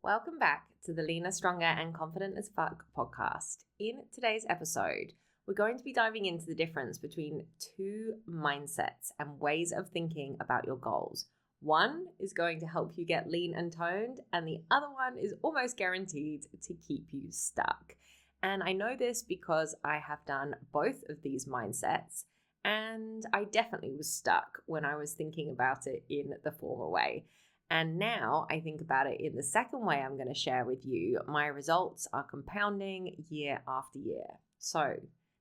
Welcome back to the Leaner, Stronger and Confident as Fuck podcast. In today's episode, we're going to be diving into the difference between two mindsets and ways of thinking about your goals. One is going to help you get lean and toned, and the other one is almost guaranteed to keep you stuck. And I know this because I have done both of these mindsets, and I definitely was stuck when I was thinking about it in the former way. And now I think about it in the second way I'm going to share with you. My results are compounding year after year. So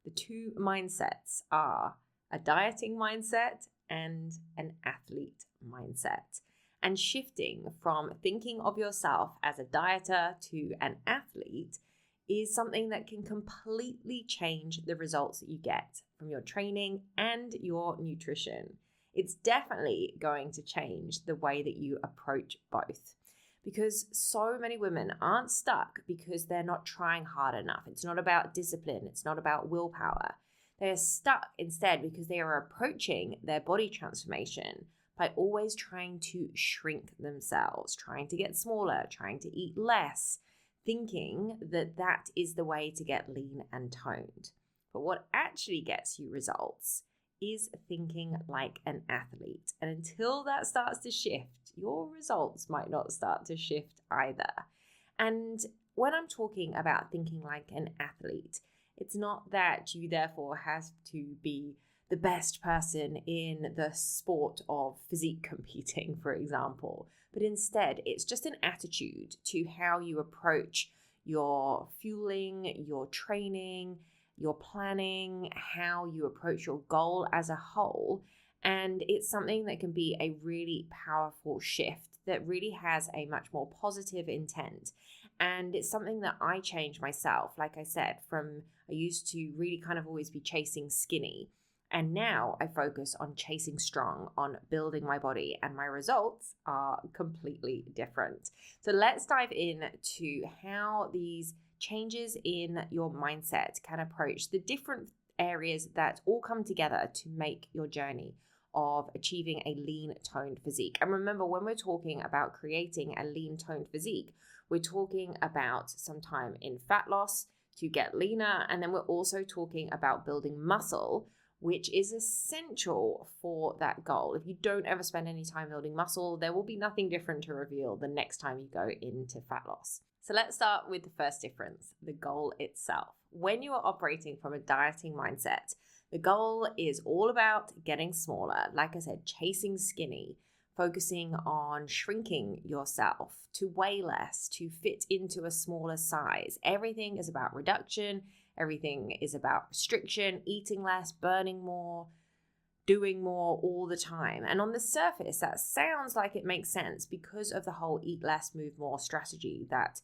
the two mindsets are a dieting mindset and an athlete mindset. And shifting from thinking of yourself as a dieter to an athlete is something that can completely change the results that you get from your training and your nutrition. It's definitely going to change the way that you approach both, because so many women aren't stuck because they're not trying hard enough. It's not about discipline. It's not about willpower. They are stuck instead because they are approaching their body transformation by always trying to shrink themselves, trying to get smaller, trying to eat less, thinking that that is the way to get lean and toned. But what actually gets you results is thinking like an athlete. And until that starts to shift, your results might not start to shift either. And when I'm talking about thinking like an athlete, it's not that you therefore have to be the best person in the sport of physique competing, for example, but instead it's just an attitude to how you approach your fueling, your training, your planning, how you approach your goal as a whole. And it's something that can be a really powerful shift that really has a much more positive intent. And it's something that I changed myself. Like I said, I used to really kind of always be chasing skinny. And now I focus on chasing strong, on building my body, and my results are completely different. So let's dive in to how these changes in your mindset can approach the different areas that all come together to make your journey of achieving a lean toned physique. And remember, when we're talking about creating a lean toned physique, we're talking about some time in fat loss to get leaner. And then we're also talking about building muscle, which is essential for that goal. If you don't ever spend any time building muscle, there will be nothing different to reveal the next time you go into fat loss. So let's start with the first difference, the goal itself. When you are operating from a dieting mindset, the goal is all about getting smaller. Like I said, chasing skinny, focusing on shrinking yourself to weigh less, to fit into a smaller size. Everything is about reduction. Everything is about restriction, eating less, burning more, doing more all the time. And on the surface, that sounds like it makes sense because of the whole eat less, move more strategy that,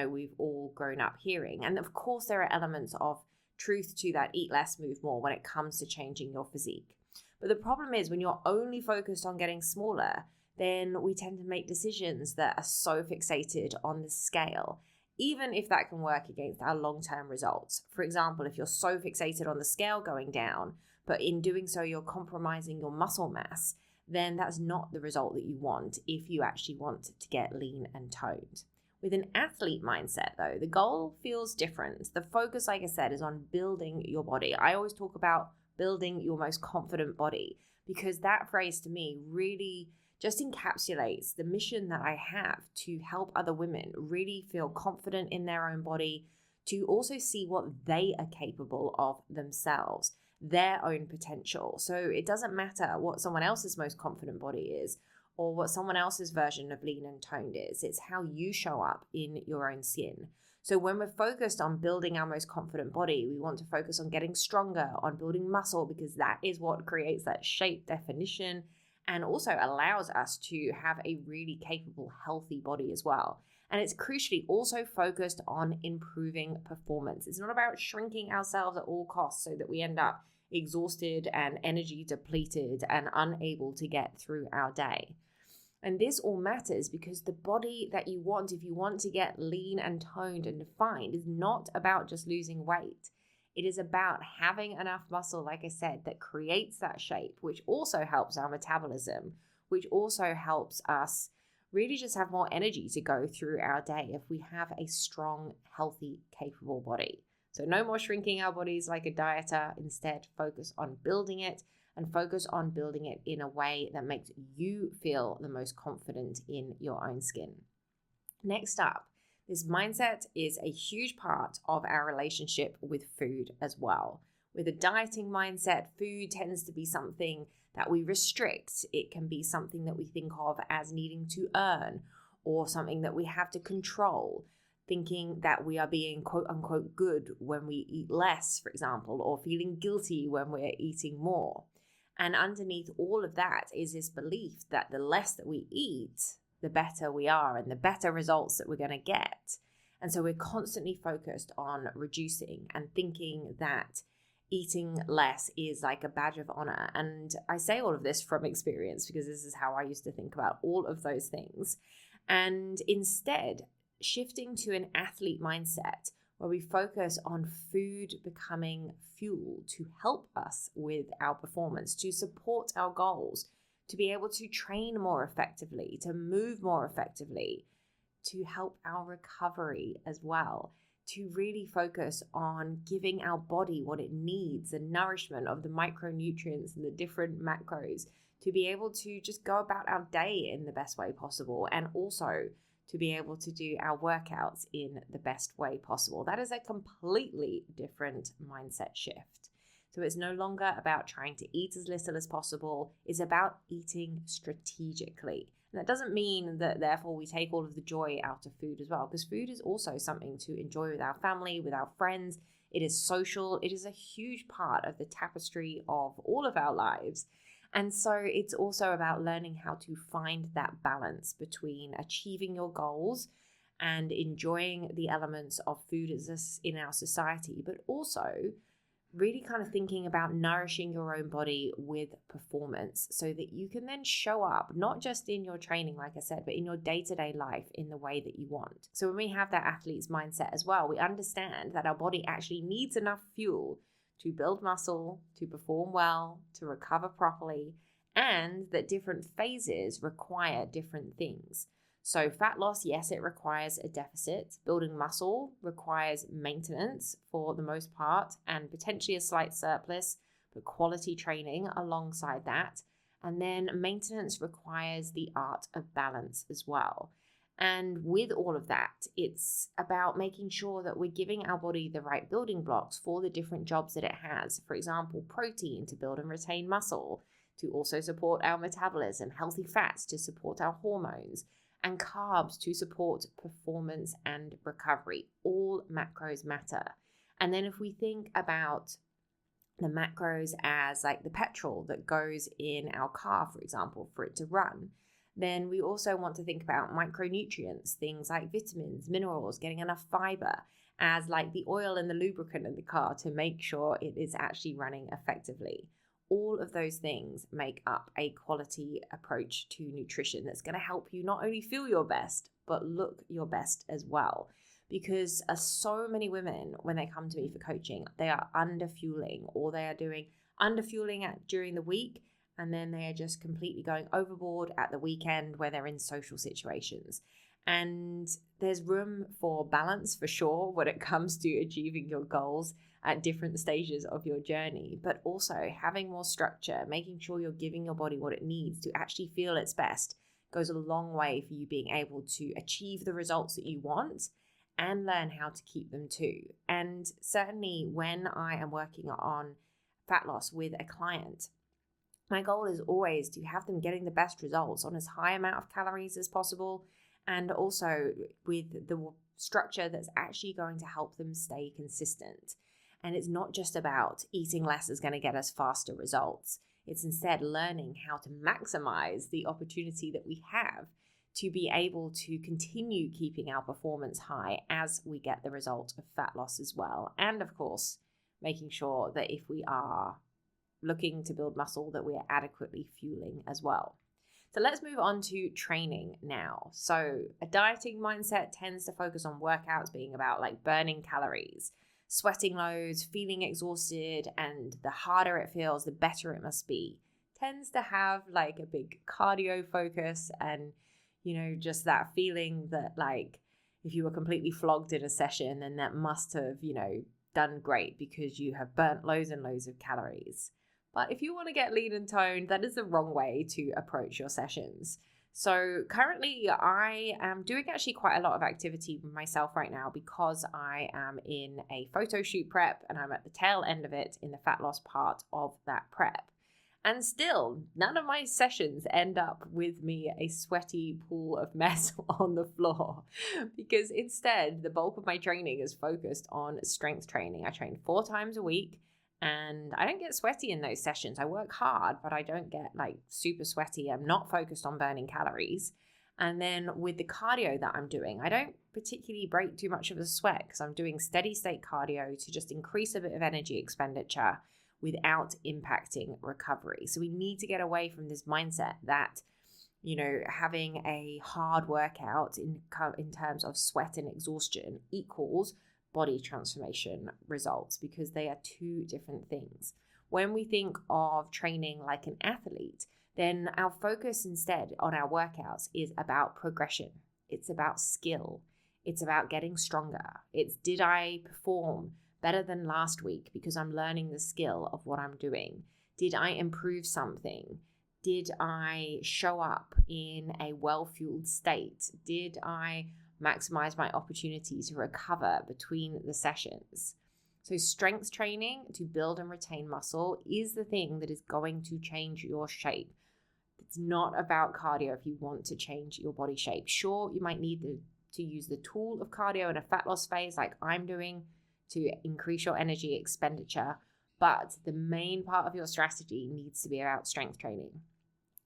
we've all grown up hearing. And of course, there are elements of truth to that eat less, move more when it comes to changing your physique. But the problem is when you're only focused on getting smaller, then we tend to make decisions that are so fixated on the scale, even if that can work against our long-term results. For example, if you're so fixated on the scale going down, but in doing so, you're compromising your muscle mass, then that's not the result that you want if you actually want to get lean and toned. With an athlete mindset, though, the goal feels different. The focus, like I said, is on building your body. I always talk about building your most confident body because that phrase to me really just encapsulates the mission that I have to help other women really feel confident in their own body, to also see what they are capable of themselves, their own potential. So it doesn't matter what someone else's most confident body is or what someone else's version of lean and toned is. It's how you show up in your own skin. So when we're focused on building our most confident body, we want to focus on getting stronger, on building muscle, because that is what creates that shape definition and also allows us to have a really capable, healthy body as well. And it's crucially also focused on improving performance. It's not about shrinking ourselves at all costs so that we end up exhausted and energy depleted and unable to get through our day. And this all matters because the body that you want, if you want to get lean and toned and defined, is not about just losing weight. It is about having enough muscle, like I said, that creates that shape, which also helps our metabolism, which also helps us really just have more energy to go through our day if we have a strong, healthy, capable body. So no more shrinking our bodies like a dieter. Instead, focus on building it, and focus on building it in a way that makes you feel the most confident in your own skin. Next up, this mindset is a huge part of our relationship with food as well. With a dieting mindset, food tends to be something that we restrict. It can be something that we think of as needing to earn, or something that we have to control, thinking that we are being quote unquote good when we eat less, for example, or feeling guilty when we're eating more. And underneath all of that is this belief that the less that we eat, the better we are and the better results that we're going to get. And so we're constantly focused on reducing and thinking that eating less is like a badge of honor. And I say all of this from experience because this is how I used to think about all of those things. And instead, shifting to an athlete mindset where we focus on food becoming fuel to help us with our performance, to support our goals, to be able to train more effectively, to move more effectively, to help our recovery as well, to really focus on giving our body what it needs, the nourishment of the micronutrients and the different macros, to be able to just go about our day in the best way possible, and also to be able to do our workouts in the best way possible. That is a completely different mindset shift. So it's no longer about trying to eat as little as possible. It's about eating strategically. And that doesn't mean that therefore we take all of the joy out of food as well, because food is also something to enjoy with our family, with our friends. It is social. It is a huge part of the tapestry of all of our lives. And so it's also about learning how to find that balance between achieving your goals and enjoying the elements of food in our society, but also really kind of thinking about nourishing your own body with performance so that you can then show up, not just in your training, like I said, but in your day-to-day life in the way that you want. So when we have that athlete's mindset as well, we understand that our body actually needs enough fuel to build muscle, to perform well, to recover properly, and that different phases require different things. So fat loss, yes, it requires a deficit. Building muscle requires maintenance for the most part and potentially a slight surplus, but quality training alongside that. And then maintenance requires the art of balance as well. And with all of that, it's about making sure that we're giving our body the right building blocks for the different jobs that it has. For example, protein to build and retain muscle, to also support our metabolism, healthy fats to support our hormones, and carbs to support performance and recovery. All macros matter. And then if we think about the macros as like the petrol that goes in our car, for example, for it to run, then we also want to think about micronutrients, things like vitamins, minerals, getting enough fiber as like the oil and the lubricant in the car to make sure it is actually running effectively. All of those things make up a quality approach to nutrition that's going to help you not only feel your best, but look your best as well. Because so many women, when they come to me for coaching, they are underfueling, or they are doing underfueling during the week, and then they are just completely going overboard at the weekend where they're in social situations. And there's room for balance for sure when it comes to achieving your goals at different stages of your journey, but also having more structure, making sure you're giving your body what it needs to actually feel its best goes a long way for you being able to achieve the results that you want and learn how to keep them too. And certainly when I am working on fat loss with a client, my goal is always to have them getting the best results on as high amount of calories as possible, and also with the structure that's actually going to help them stay consistent. And it's not just about eating less is going to get us faster results. It's instead learning how to maximize the opportunity that we have to be able to continue keeping our performance high as we get the result of fat loss as well. And of course, making sure that if we are looking to build muscle, that we are adequately fueling as well. So let's move on to training now. So a dieting mindset tends to focus on workouts being about like burning calories, sweating loads, feeling exhausted, and the harder it feels, the better it must be. Tends to have like a big cardio focus and, just that feeling that like if you were completely flogged in a session, then that must have, done great because you have burnt loads and loads of calories. But if you want to get lean and toned, that is the wrong way to approach your sessions. So currently I am doing actually quite a lot of activity myself right now because I am in a photo shoot prep and I'm at the tail end of it in the fat loss part of that prep. And still, none of my sessions end up with me a sweaty pool of mess on the floor because instead the bulk of my training is focused on strength training. I train 4 times a week and I don't get sweaty in those sessions. I work hard, but I don't get like super sweaty. I'm not focused on burning calories. And then with the cardio that I'm doing, I don't particularly break too much of a sweat because I'm doing steady state cardio to just increase a bit of energy expenditure without impacting recovery. So we need to get away from this mindset that, having a hard workout in terms of sweat and exhaustion equals body transformation results, because they are 2 different things. When we think of training like an athlete, then our focus instead on our workouts is about progression. It's about skill. It's about getting stronger. It's, did I perform better than last week because I'm learning the skill of what I'm doing? Did I improve something? Did I show up in a well-fueled state? Did I maximize my opportunity to recover between the sessions? So strength training to build and retain muscle is the thing that is going to change your shape. It's not about cardio if you want to change your body shape. Sure, you might need to use the tool of cardio in a fat loss phase like I'm doing to increase your energy expenditure, but the main part of your strategy needs to be about strength training.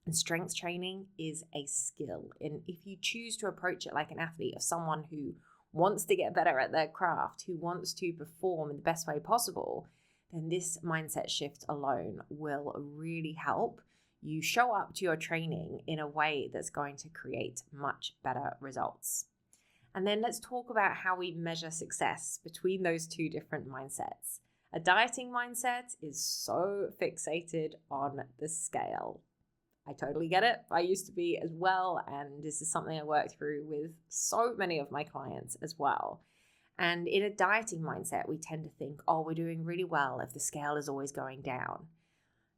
And strength training is a skill. And if you choose to approach it like an athlete, of someone who wants to get better at their craft, who wants to perform in the best way possible, then this mindset shift alone will really help you show up to your training in a way that's going to create much better results. And then let's talk about how we measure success between those 2 different mindsets. A dieting mindset is so fixated on the scale. I totally get it. I used to be as well. And this is something I work through with so many of my clients as well. And in a dieting mindset, we tend to think, oh, we're doing really well if the scale is always going down.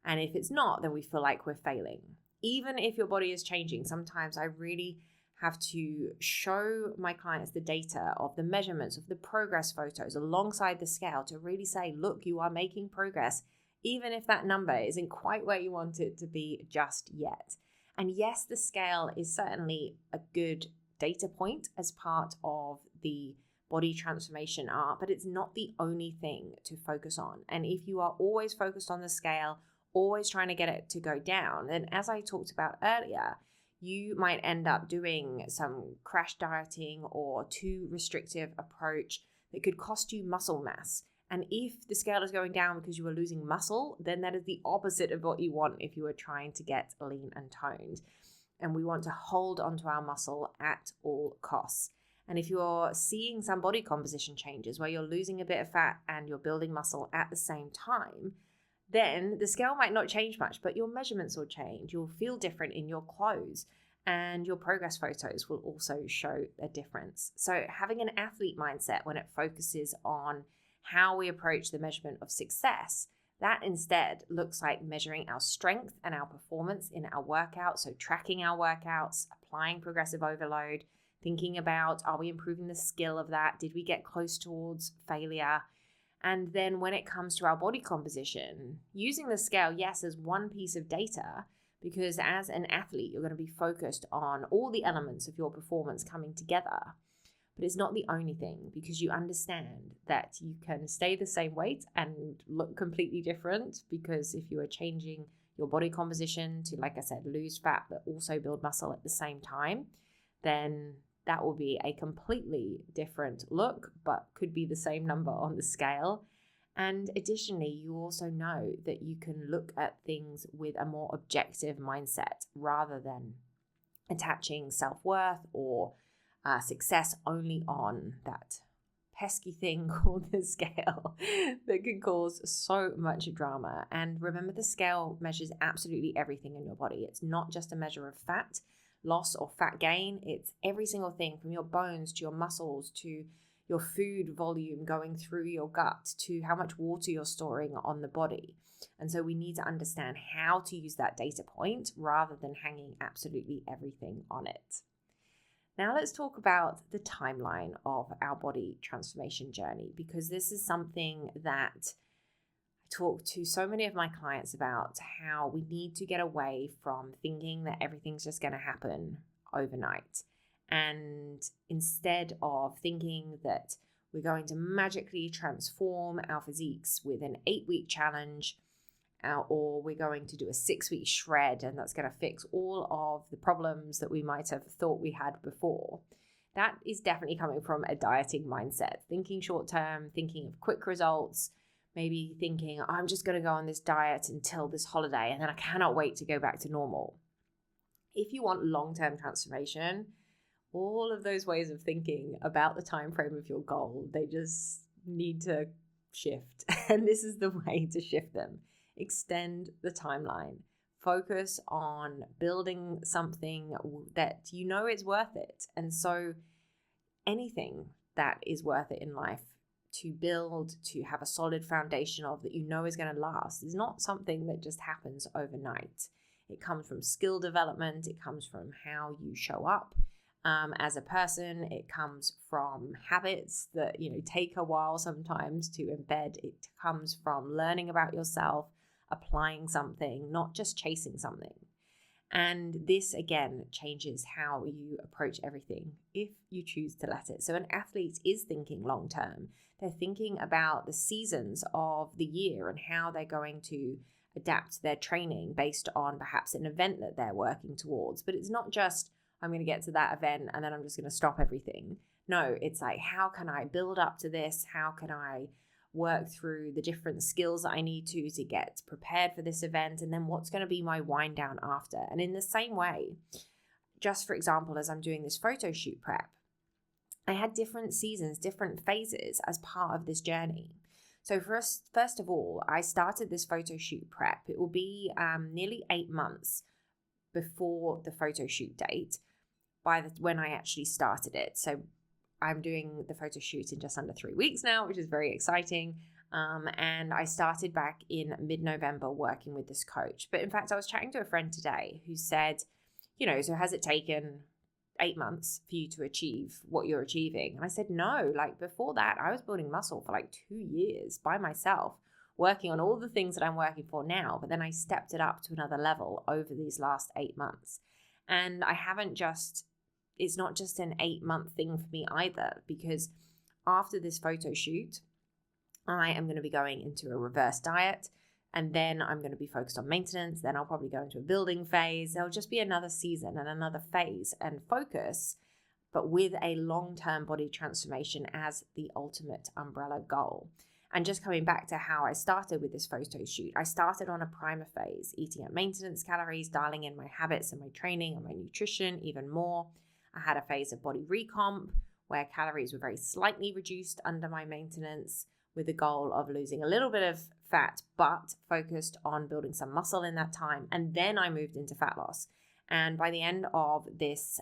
And if it's not, then we feel like we're failing. Even if your body is changing, sometimes I really have to show my clients the data of the measurements of the progress photos alongside the scale to really say, look, you are making progress, even if that number isn't quite where you want it to be just yet. And yes, the scale is certainly a good data point as part of the body transformation art, but it's not the only thing to focus on. And if you are always focused on the scale, always trying to get it to go down, then as I talked about earlier, you might end up doing some crash dieting or too restrictive approach that could cost you muscle mass. And if the scale is going down because you are losing muscle, then that is the opposite of what you want if you are trying to get lean and toned. And we want to hold onto our muscle at all costs. And if you're seeing some body composition changes where you're losing a bit of fat and you're building muscle at the same time, then the scale might not change much, but your measurements will change. You'll feel different in your clothes, and your progress photos will also show a difference. So having an athlete mindset when it focuses on how we approach the measurement of success, that instead looks like measuring our strength and our performance in our workouts. So tracking our workouts, applying progressive overload, thinking about, are we improving the skill of that? Did we get close towards failure? And then when it comes to our body composition, using the scale, yes, as one piece of data, because as an athlete, you're going to be focused on all the elements of your performance coming together. But it's not the only thing, because you understand that you can stay the same weight and look completely different, because if you are changing your body composition to, like I said, lose fat but also build muscle at the same time, then that will be a completely different look, but could be the same number on the scale. And additionally, you also know that you can look at things with a more objective mindset rather than attaching self-worth or success only on that pesky thing called the scale that can cause so much drama. And remember, the scale measures absolutely everything in your body. It's not just a measure of fat. loss or fat gain. It's every single thing from your bones to your muscles to your food volume going through your gut to how much water you're storing on the body. And so we need to understand how to use that data point rather than hanging absolutely everything on it. Now let's talk about the timeline of our body transformation journey, because this is something that I talk to so many of my clients about, how we need to get away from thinking that everything's just going to happen overnight. And instead of thinking that we're going to magically transform our physiques with an 8-week challenge, or we're going to do a 6-week shred and that's going to fix all of the problems that we might have thought we had before. That is definitely coming from a dieting mindset, thinking short term, thinking of quick results, maybe thinking, I'm just going to go on this diet until this holiday and then I cannot wait to go back to normal. If you want long-term transformation, all of those ways of thinking about the time frame of your goal, they just need to shift. And this is the way to shift them. Extend the timeline. Focus on building something that you know is worth it. And so anything that is worth it in life to build, to have a solid foundation of that you know is going to last, is not something that just happens overnight. It comes from skill development. It comes from how you show up as a person. It comes from habits that, take a while sometimes to embed. It comes from learning about yourself, applying something, not just chasing something. And this, again, changes how you approach everything if you choose to let it. So an athlete is thinking long term. They're thinking about the seasons of the year and how they're going to adapt their training based on perhaps an event that they're working towards. But it's not just, I'm going to get to that event and then I'm just going to stop everything. No, it's like, how can I build up to this? How can I work through the different skills that I need to get prepared for this event? And then what's going to be my wind down after? And in the same way, just for example, as I'm doing this photo shoot prep, I had different seasons, different phases as part of this journey. So first of all, I started this photo shoot prep. It will be nearly 8 months before the photo shoot date when I actually started it. So I'm doing the photo shoot in just under 3 weeks now, which is very exciting. And I started back in mid-November working with this coach. But in fact, I was chatting to a friend today who said, so has it taken 8 months for you to achieve what you're achieving? And I said, no, before that, I was building muscle for 2 years by myself, working on all the things that I'm working for now. But then I stepped it up to another level over these last 8 months. And it's not just an 8-month thing for me either, because after this photo shoot, I am going to be going into a reverse diet, and then I'm going to be focused on maintenance. Then I'll probably go into a building phase. There'll just be another season and another phase and focus, but with a long-term body transformation as the ultimate umbrella goal. And just coming back to how I started with this photo shoot, I started on a primer phase, eating at maintenance calories, dialing in my habits and my training and my nutrition even more. I had a phase of body recomp where calories were very slightly reduced under my maintenance, with the goal of losing a little bit of fat, but focused on building some muscle in that time. And then I moved into fat loss. And by the end of this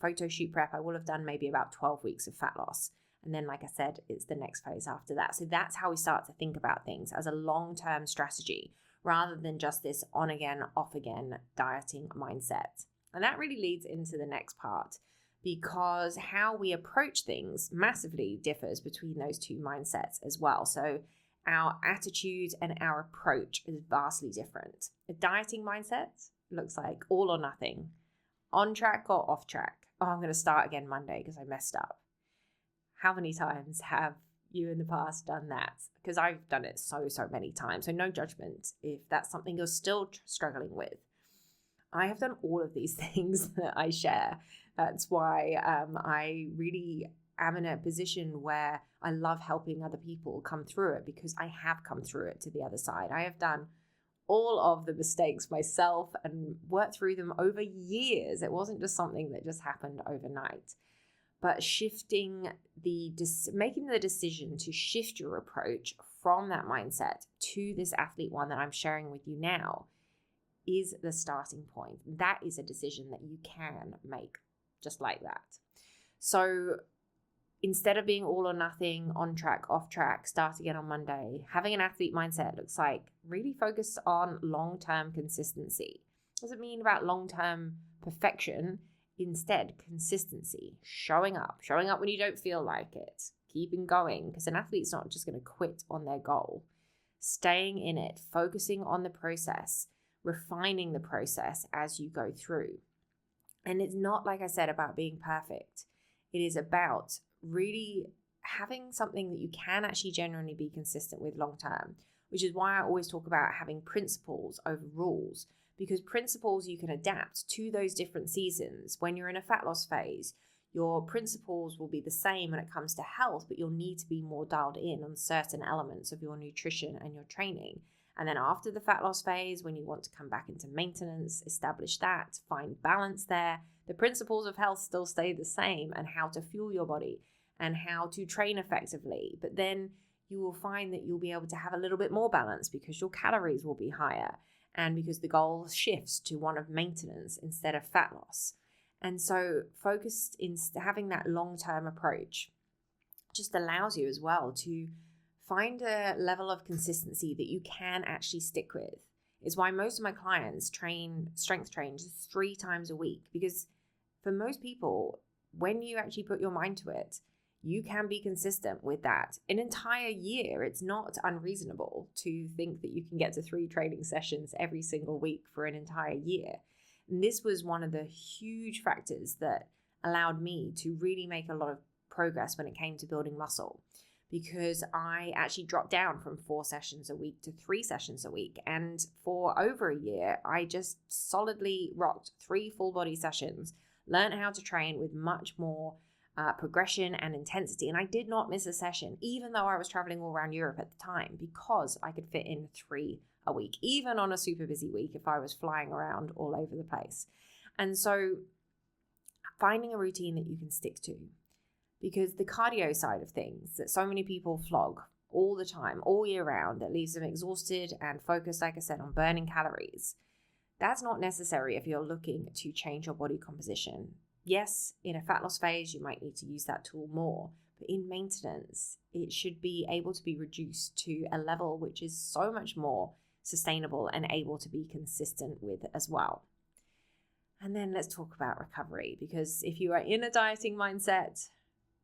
photo shoot prep, I will have done maybe about 12 weeks of fat loss. And then, like I said, it's the next phase after that. So that's how we start to think about things, as a long-term strategy, rather than just this on again, off again dieting mindset. And that really leads into the next part, because how we approach things massively differs between those two mindsets as well. So our attitude and our approach is vastly different. A dieting mindset looks like all or nothing, on track or off track. Oh, I'm going to start again Monday because I messed up. How many times have you in the past done that? Because I've done it so many times. So no judgment if that's something you're still struggling with. I have done all of these things that I share. That's why I really am in a position where I love helping other people come through it, because I have come through it to the other side. I have done all of the mistakes myself and worked through them over years. It wasn't just something that just happened overnight. But making the decision to shift your approach from that mindset to this athlete one that I'm sharing with you now is the starting point. That is a decision that you can make just like that. So instead of being all or nothing, on track, off track, start again on Monday, having an athlete mindset looks like really focus on long-term consistency. Doesn't mean about long-term perfection. Instead, consistency, showing up when you don't feel like it, keeping going, because an athlete's not just going to quit on their goal. Staying in it, focusing on the process, refining the process as you go through. And it's not, like I said, about being perfect. It is about really having something that you can actually genuinely be consistent with long term, which is why I always talk about having principles over rules, because principles you can adapt to those different seasons. When you're in a fat loss phase, your principles will be the same when it comes to health, but you'll need to be more dialed in on certain elements of your nutrition and your training. And then after the fat loss phase, when you want to come back into maintenance, establish that, find balance there. The principles of health still stay the same, and how to fuel your body and how to train effectively. But then you will find that you'll be able to have a little bit more balance because your calories will be higher and because the goal shifts to one of maintenance instead of fat loss. And so focused in having that long-term approach just allows you as well to find a level of consistency that you can actually stick with. It's why most of my clients strength train just 3 times a week, because for most people, when you actually put your mind to it, you can be consistent with that. An entire year, it's not unreasonable to think that you can get to 3 training sessions every single week for an entire year. And this was one of the huge factors that allowed me to really make a lot of progress when it came to building muscle, because I actually dropped down from 4 sessions a week to 3 sessions a week. And for over a year, I just solidly rocked 3 full body sessions, learned how to train with much more progression and intensity. And I did not miss a session, even though I was traveling all around Europe at the time, because I could fit in 3 a week, even on a super busy week if I was flying around all over the place. And so finding a routine that you can stick to, because the cardio side of things that so many people flog all the time, all year round, that leaves them exhausted and focused, like I said, on burning calories, that's not necessary if you're looking to change your body composition. Yes, in a fat loss phase, you might need to use that tool more, but in maintenance, it should be able to be reduced to a level which is so much more sustainable and able to be consistent with as well. And then let's talk about recovery, because if you are in a dieting mindset,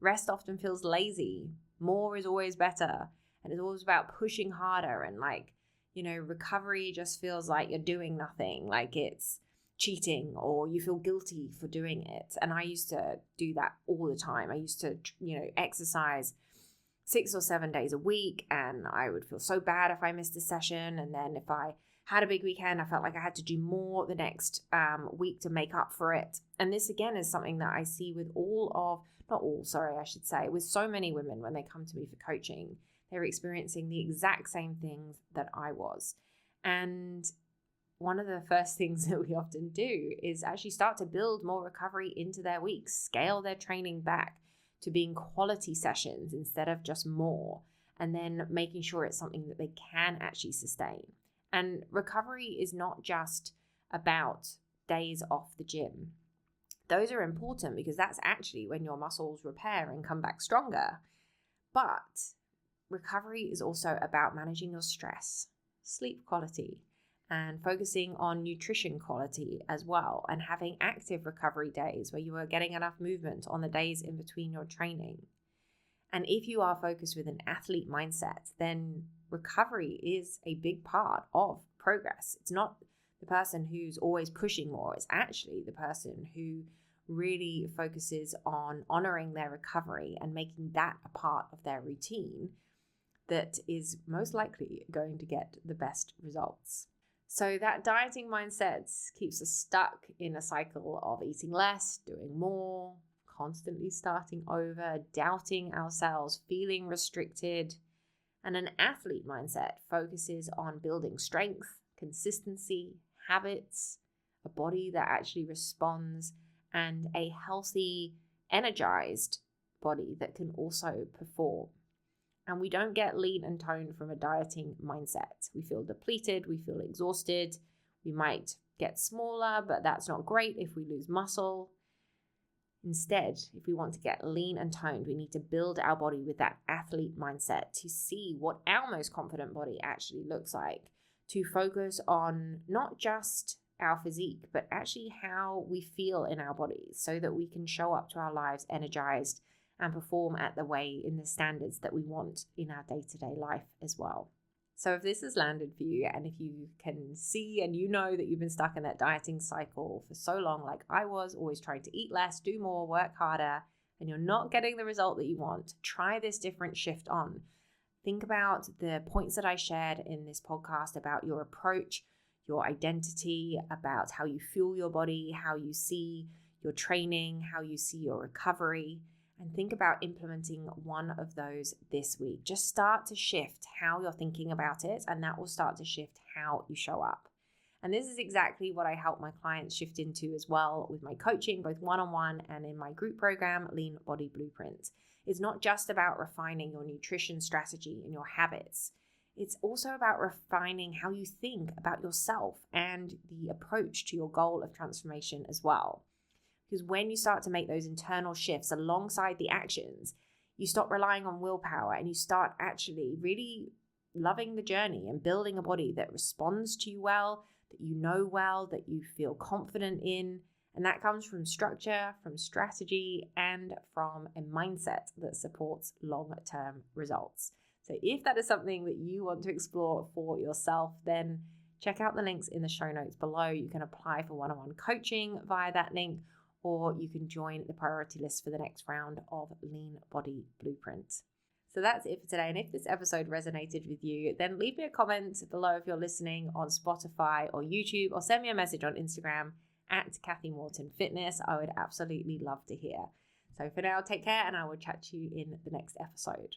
rest often feels lazy. More is always better. And it's always about pushing harder, and recovery just feels like you're doing nothing, like it's cheating or you feel guilty for doing it. And I used to do that all the time. I used to, exercise 6 or 7 days a week, and I would feel so bad if I missed a session. And then if I had a big weekend, I felt like I had to do more the next week to make up for it. And this again is something that I see with with so many women when they come to me for coaching. They're experiencing the exact same things that I was. And one of the first things that we often do is actually start to build more recovery into their weeks, scale their training back to being quality sessions instead of just more, and then making sure it's something that they can actually sustain. And recovery is not just about days off the gym. Those are important because that's actually when your muscles repair and come back stronger. But recovery is also about managing your stress, sleep quality, and focusing on nutrition quality as well, and having active recovery days where you are getting enough movement on the days in between your training. And if you are focused with an athlete mindset, then recovery is a big part of progress. It's not the person who's always pushing more. It's actually the person who really focuses on honoring their recovery and making that a part of their routine that is most likely going to get the best results. So that dieting mindset keeps us stuck in a cycle of eating less, doing more, constantly starting over, doubting ourselves, feeling restricted. And an athlete mindset focuses on building strength, consistency, habits, a body that actually responds, and a healthy, energized body that can also perform. And we don't get lean and toned from a dieting mindset. We feel depleted, we feel exhausted, We might get smaller, but that's not great if we lose muscle. Instead, if we want to get lean and toned, we need to build our body with that athlete mindset to see what our most confident body actually looks like, to focus on not just our physique, but actually how we feel in our bodies so that we can show up to our lives energized and perform at the way in the standards that we want in our day-to-day life as well. So if this has landed for you, and if you can see and you know that you've been stuck in that dieting cycle for so long, like I was, always trying to eat less, do more, work harder, and you're not getting the result that you want, try this different shift on. Think about the points that I shared in this podcast about your approach, your identity, about how you fuel your body, how you see your training, how you see your recovery. And think about implementing one of those this week. Just start to shift how you're thinking about it, and that will start to shift how you show up. And this is exactly what I help my clients shift into as well with my coaching, both one-on-one and in my group program, Lean Body Blueprint. It's not just about refining your nutrition strategy and your habits. It's also about refining how you think about yourself and the approach to your goal of transformation as well. Because when you start to make those internal shifts alongside the actions, you stop relying on willpower and you start actually really loving the journey and building a body that responds to you well, that you know well, that you feel confident in. And that comes from structure, from strategy, and from a mindset that supports long-term results. So if that is something that you want to explore for yourself, then check out the links in the show notes below. You can apply for one-on-one coaching via that link, or you can join the priority list for the next round of Lean Body Blueprint. So that's it for today. And if this episode resonated with you, then leave me a comment below if you're listening on Spotify or YouTube, or send me a message on Instagram at Kathy Morton Fitness. I would absolutely love to hear. So for now, take care, and I will chat to you in the next episode.